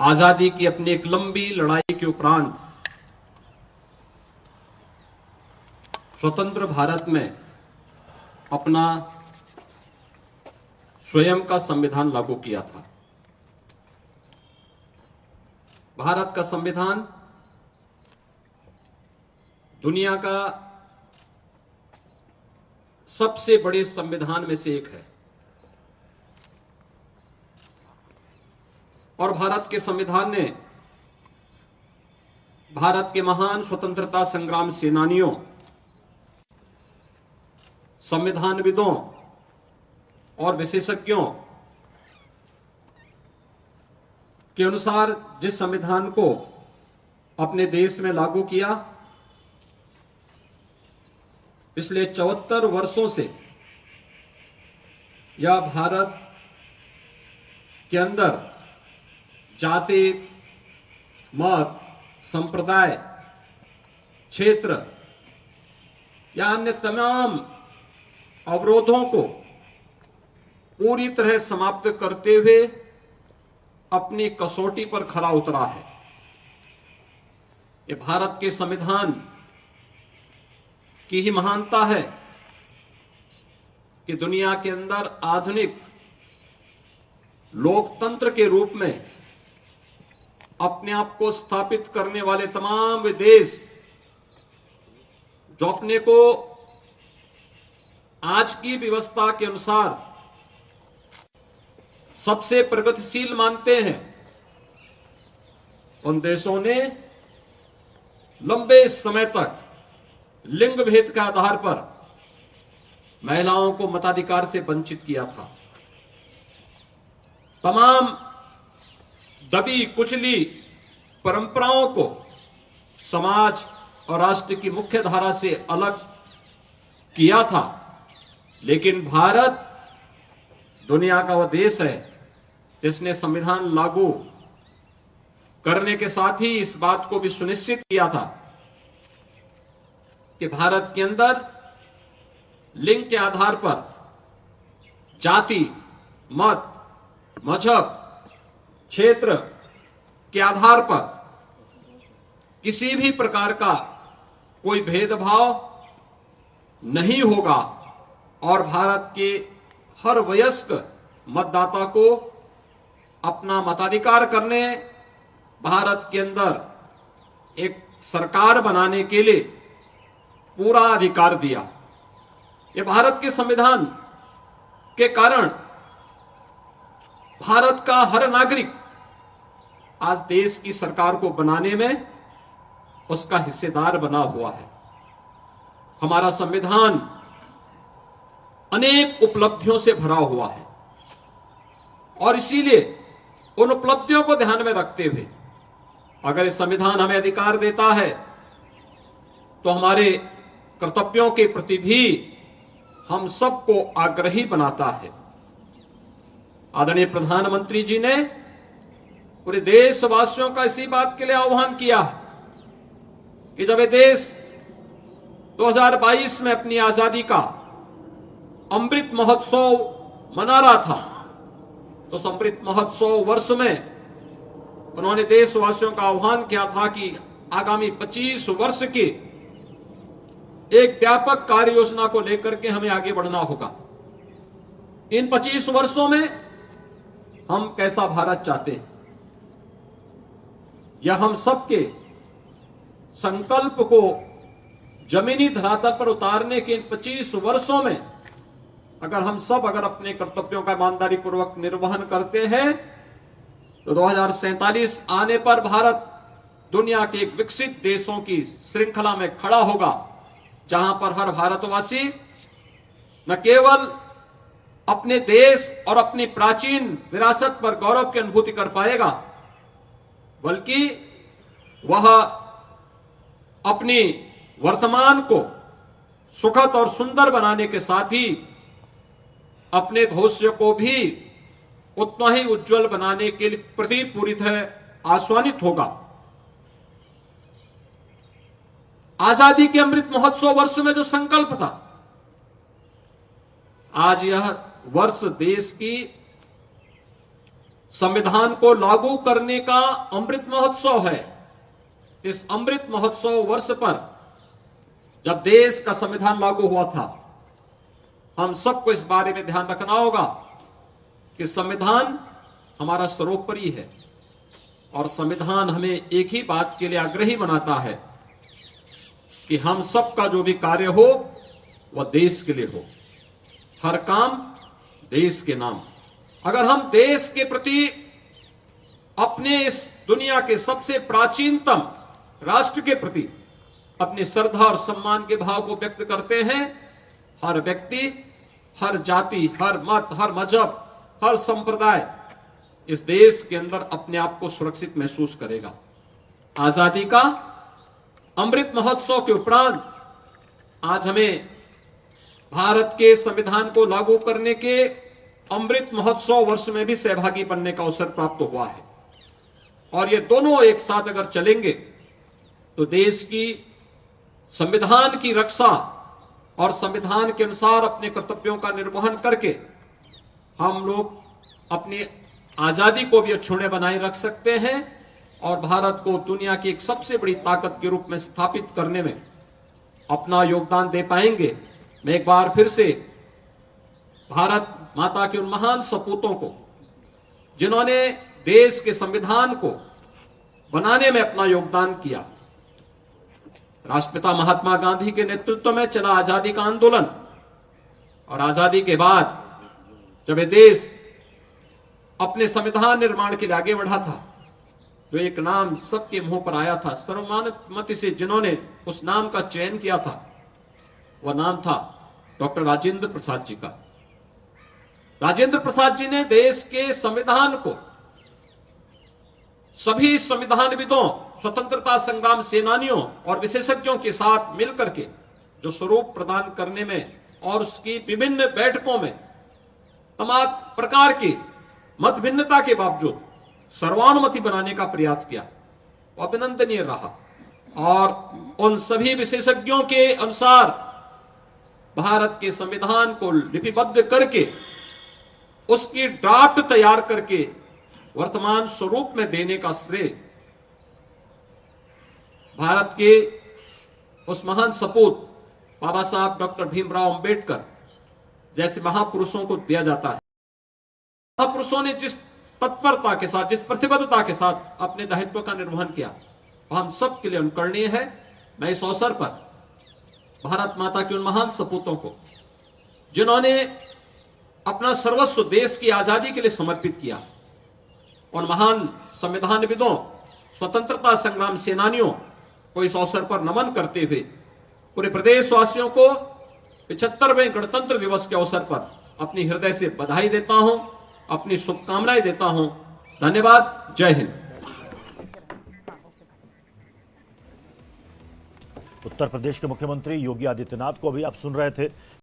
आजादी की अपनी एक लंबी लड़ाई के उपरांत स्वतंत्र भारत में अपना स्वयं का संविधान लागू किया था। भारत का संविधान दुनिया का सबसे बड़े संविधान में से एक है और भारत के संविधान ने भारत के महान स्वतंत्रता संग्राम सेनानियों, संविधानविदों और विशेषज्ञों के अनुसार जिस संविधान को अपने देश में लागू किया, पिछले 74 वर्षों से यह भारत के अंदर जाति, मत, संप्रदाय, क्षेत्र या अन्य तमाम अवरोधों को पूरी तरह समाप्त करते हुए अपनी कसौटी पर खरा उतरा है। ये भारत के संविधान की ही महानता है कि दुनिया के अंदर आधुनिक लोकतंत्र के रूप में अपने आप को स्थापित करने वाले तमाम वे देश जो अपने को आज की व्यवस्था के अनुसार सबसे प्रगतिशील मानते हैं, उन देशों ने लंबे समय तक लिंग भेद के आधार पर महिलाओं को मताधिकार से वंचित किया था। तमाम दबी कुचली परंपराओं को समाज और राष्ट्र की मुख्य धारा से अलग किया था। लेकिन भारत दुनिया का वह देश है जिसने संविधान लागू करने के साथ ही इस बात को भी सुनिश्चित किया था कि भारत के अंदर लिंग के आधार पर जाति, मत, मजहब, क्षेत्र के आधार पर किसी भी प्रकार का कोई भेदभाव नहीं होगा और भारत के हर वयस्क मतदाता को अपना मताधिकार करने, भारत के अंदर एक सरकार बनाने के लिए पूरा अधिकार दिया। ये भारत के संविधान के कारण भारत का हर नागरिक आज देश की सरकार को बनाने में उसका हिस्सेदार बना हुआ है। हमारा संविधान अनेक उपलब्धियों से भरा हुआ है और इसीलिए उन उपलब्धियों को ध्यान में रखते हुए अगर इस संविधान हमें अधिकार देता है तो हमारे कर्तव्यों के प्रति भी हम सबको आग्रही बनाता है। आदरणीय प्रधानमंत्री जी ने पूरे देशवासियों का इसी बात के लिए आह्वान किया है कि जब ये देश 2022 में अपनी आजादी का अमृत महोत्सव मना रहा था तो उस अमृत महोत्सव वर्ष में उन्होंने देशवासियों का आह्वान किया था कि आगामी 25 वर्ष की एक व्यापक कार्य योजना को लेकर के हमें आगे बढ़ना होगा। इन 25 वर्षों में हम कैसा भारत चाहते हैं, यह हम सबके संकल्प को जमीनी धरातल पर उतारने के इन 25 वर्षों में अगर हम सब अपने कर्तव्यों का ईमानदारी पूर्वक निर्वहन करते हैं तो 2047 आने पर भारत दुनिया के एक विकसित देशों की श्रृंखला में खड़ा होगा, जहां पर हर भारतवासी न केवल अपने देश और अपनी प्राचीन विरासत पर गौरव की अनुभूति कर पाएगा, बल्कि वह अपनी वर्तमान को सुखद और सुंदर बनाने के साथ ही अपने भविष्य को भी उतना ही उज्जवल बनाने के प्रति पूरी तरह आश्वानित होगा। आजादी के अमृत महोत्सव वर्ष में जो संकल्प था, आज यह वर्ष देश की संविधान को लागू करने का अमृत महोत्सव है। इस अमृत महोत्सव वर्ष पर जब देश का संविधान लागू हुआ था, हम सबको इस बारे में ध्यान रखना होगा कि संविधान हमारा सर्वोपरि है और संविधान हमें एक ही बात के लिए आग्रही बनाता है कि हम सबका जो भी कार्य हो वह देश के लिए हो, हर काम देश के नाम। अगर हम देश के प्रति अपने इस दुनिया के सबसे प्राचीनतम राष्ट्र के प्रति अपनी श्रद्धा और सम्मान के भाव को व्यक्त करते हैं, हर व्यक्ति, हर जाति, हर मत, हर मजहब, हर संप्रदाय इस देश के अंदर अपने आप को सुरक्षित महसूस करेगा। आजादी का अमृत महोत्सव के उपरांत आज हमें भारत के संविधान को लागू करने के अमृत महोत्सव वर्ष में भी सहभागी बनने का अवसर प्राप्त हुआ है और ये दोनों एक साथ अगर चलेंगे तो देश की संविधान की रक्षा और संविधान के अनुसार अपने कर्तव्यों का निर्वहन करके हम लोग अपनी आजादी को भी अक्षुण्य बनाए रख सकते हैं और भारत को दुनिया की एक सबसे बड़ी ताकत के रूप में स्थापित करने में अपना योगदान दे पाएंगे। मैं एक बार फिर से भारत माता के उन महान सपूतों को, जिन्होंने देश के संविधान को बनाने में अपना योगदान किया, राष्ट्रपिता महात्मा गांधी के नेतृत्व में चला आजादी का आंदोलन और आजादी के बाद जब ये देश अपने संविधान निर्माण के लिए आगे बढ़ा था तो एक नाम सबके मुंह पर आया था, सर्वमान्यमति से जिन्होंने उस नाम का चयन किया था, वह नाम था डॉक्टर राजेंद्र प्रसाद जी का। राजेंद्र प्रसाद जी ने देश के संविधान को सभी संविधानविदों, स्वतंत्रता संग्राम सेनानियों और विशेषज्ञों के साथ मिलकर के जो स्वरूप प्रदान करने में और उसकी विभिन्न बैठकों में तमाम प्रकार की मत भिन्नता के बावजूद सर्वानुमति बनाने का प्रयास किया, वो अभिनंदनीय रहा और उन सभी विशेषज्ञों के अनुसार भारत के संविधान को लिपिबद्ध करके उसकी ड्राफ्ट तैयार करके वर्तमान स्वरूप में देने का श्रेय भारत के उस महान सपूत बाबा साहब डॉक्टर भीमराव अंबेडकर जैसे महापुरुषों को दिया जाता है। महापुरुषों ने जिस तत्परता के साथ, जिस प्रतिबद्धता के साथ अपने दायित्व का निर्वहन किया, वह हम सब के लिए अनुकरणीय है। मैं इस अवसर पर भारत माता के उन महान सपूतों को, जिन्होंने अपना सर्वस्व देश की आजादी के लिए समर्पित किया, उन महान संविधानविदों, स्वतंत्रता संग्राम सेनानियों को इस अवसर पर नमन करते हुए पूरे प्रदेशवासियों को 75वें गणतंत्र दिवस के अवसर पर अपनी हृदय से बधाई देता हूं, अपनी शुभकामनाएं देता हूं। धन्यवाद। जय हिंद। उत्तर प्रदेश के मुख्यमंत्री योगी आदित्यनाथ को अभी आप सुन रहे थे।